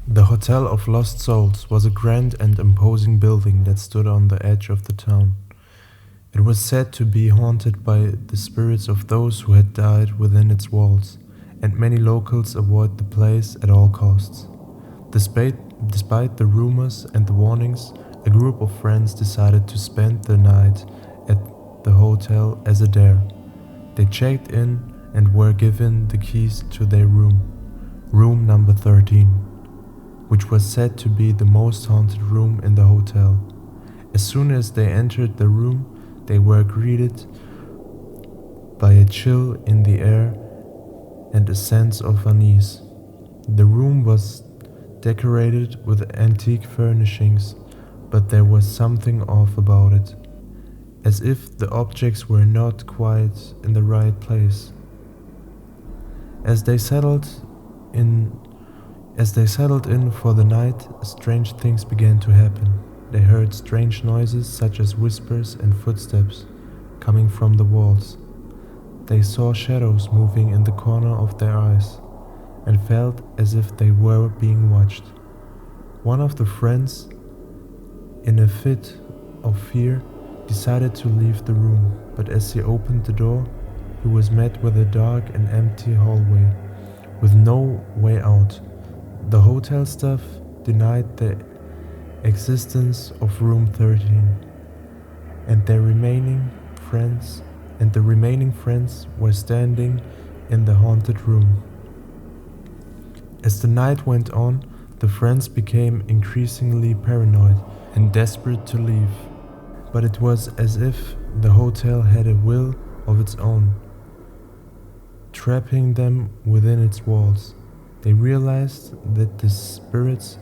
The Hotel of Lost Souls was a grand and imposing building that stood on the edge of the town. It was said to be haunted by the spirits of those who had died within its walls, and many locals avoid the place at all costs. Despite the rumors and the warnings, a group of friends decided to spend the night at the hotel as a dare. They checked in and were given the keys to their room number 13, which was said to be the most haunted room in the hotel. As soon as they entered the room, they were greeted by a chill in the air and a sense of unease. The room was decorated with antique furnishings, but there was something off about it, as if the objects were not quite in the right place. As they settled in for the night, strange things began to happen. They heard strange noises such as whispers and footsteps coming from the walls. They saw shadows moving in the corner of their eyes and felt as if they were being watched. One of the friends, in a fit of fear, decided to leave the room, but as he opened the door, he was met with a dark and empty hallway with no way out. The hotel staff denied the existence of room 13, and the remaining friends were standing in the haunted room. As the night went on, the friends became increasingly paranoid and desperate to leave, but it was as if the hotel had a will of its own, trapping them within its walls. They realized that the spirits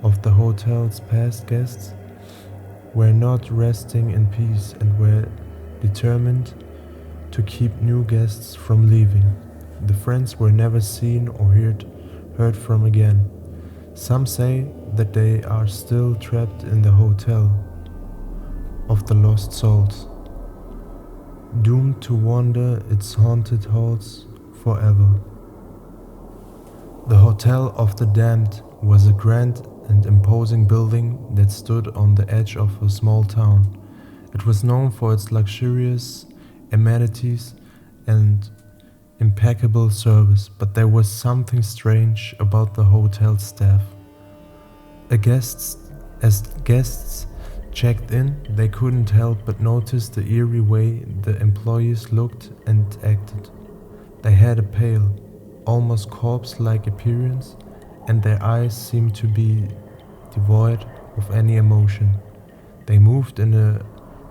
of the hotel's past guests were not resting in peace and were determined to keep new guests from leaving. The friends were never seen or heard from again. Some say that they are still trapped in the Hotel of the Lost Souls, doomed to wander its haunted halls forever. The Hotel of the Damned was a grand and imposing building that stood on the edge of a small town. It was known for its luxurious amenities and impeccable service, but there was something strange about the hotel staff. As guests checked in, they couldn't help but notice the eerie way the employees looked and acted. They had a pale, almost corpse-like appearance, and their eyes seemed to be devoid of any emotion. They moved in a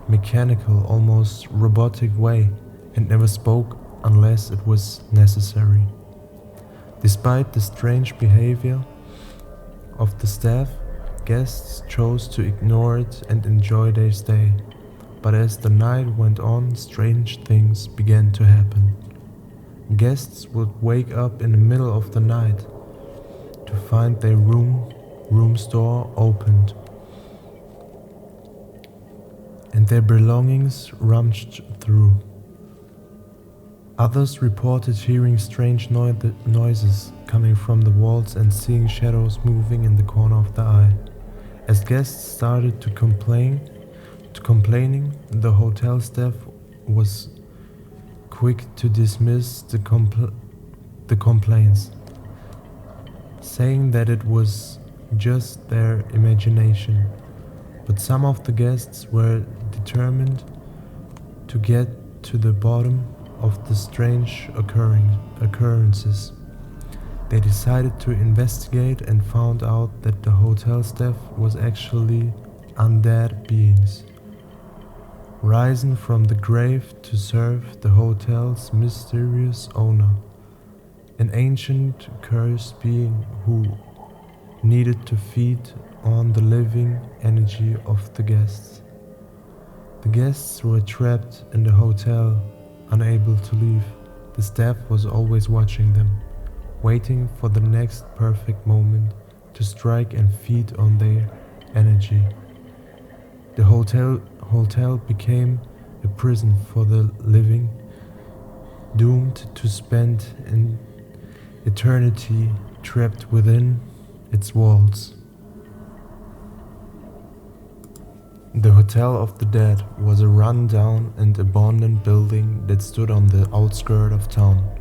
mechanical, almost robotic way, and never spoke unless it was necessary. Despite the strange behavior of the staff, guests chose to ignore it and enjoy their stay. But as the night went on, strange things began to happen. Guests would wake up in the middle of the night to find their room's door opened and their belongings rummaged through. Others reported hearing strange noises coming from the walls and seeing shadows moving in the corner of the eye. As guests started to complaining, the hotel staff was quick to dismiss the complaints, saying that it was just their imagination. But some of the guests were determined to get to the bottom of the strange occurrences. They decided to investigate and found out that the hotel staff was actually undead beings, risen from the grave to serve the hotel's mysterious owner, an ancient cursed being who needed to feed on the living energy of the guests. The guests were trapped in the hotel, unable to leave. The staff was always watching them, waiting for the next perfect moment to strike and feed on their energy. The hotel became a prison for the living, doomed to spend an eternity trapped within its walls. The Hotel of the Dead was a run-down and abandoned building that stood on the outskirts of town.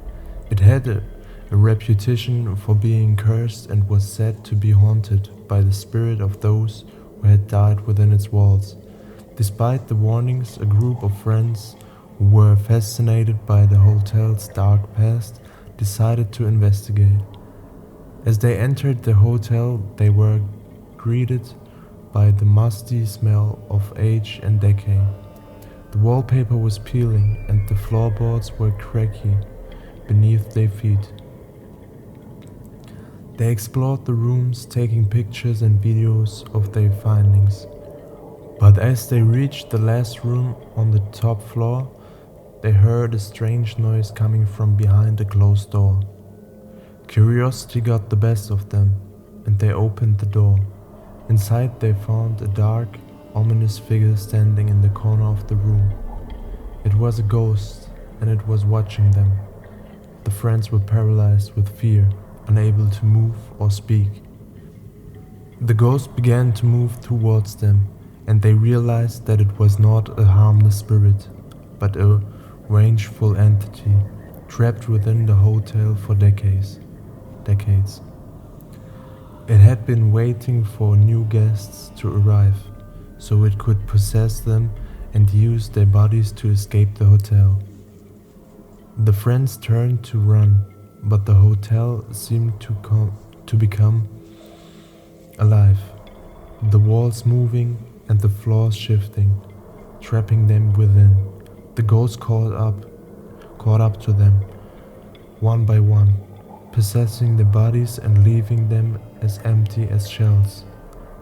It had a reputation for being cursed and was said to be haunted by the spirit of those who had died within its walls. Despite the warnings, a group of friends who were fascinated by the hotel's dark past decided to investigate. As they entered the hotel, they were greeted by the musty smell of age and decay. The wallpaper was peeling and the floorboards were cracky beneath their feet. They explored the rooms, taking pictures and videos of their findings. But as they reached the last room on the top floor, they heard a strange noise coming from behind a closed door. Curiosity got the best of them, and they opened the door. Inside they found a dark, ominous figure standing in the corner of the room. It was a ghost, and it was watching them. The friends were paralyzed with fear, unable to move or speak. The ghost began to move towards them, and they realized that it was not a harmless spirit, but a vengeful entity trapped within the hotel for decades. It had been waiting for new guests to arrive, so it could possess them and use their bodies to escape the hotel. The friends turned to run, but the hotel seemed to become alive, the walls moving and the floors shifting, trapping them within. The ghosts caught up to them, one by one, possessing their bodies and leaving them as empty as shells.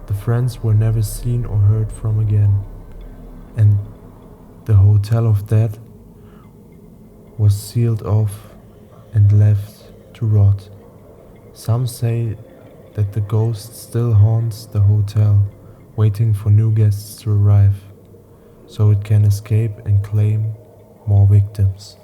The friends were never seen or heard from again, and the Hotel of Death was sealed off and left to rot. Some say that the ghost still haunts the hotel, waiting for new guests to arrive, so it can escape and claim more victims.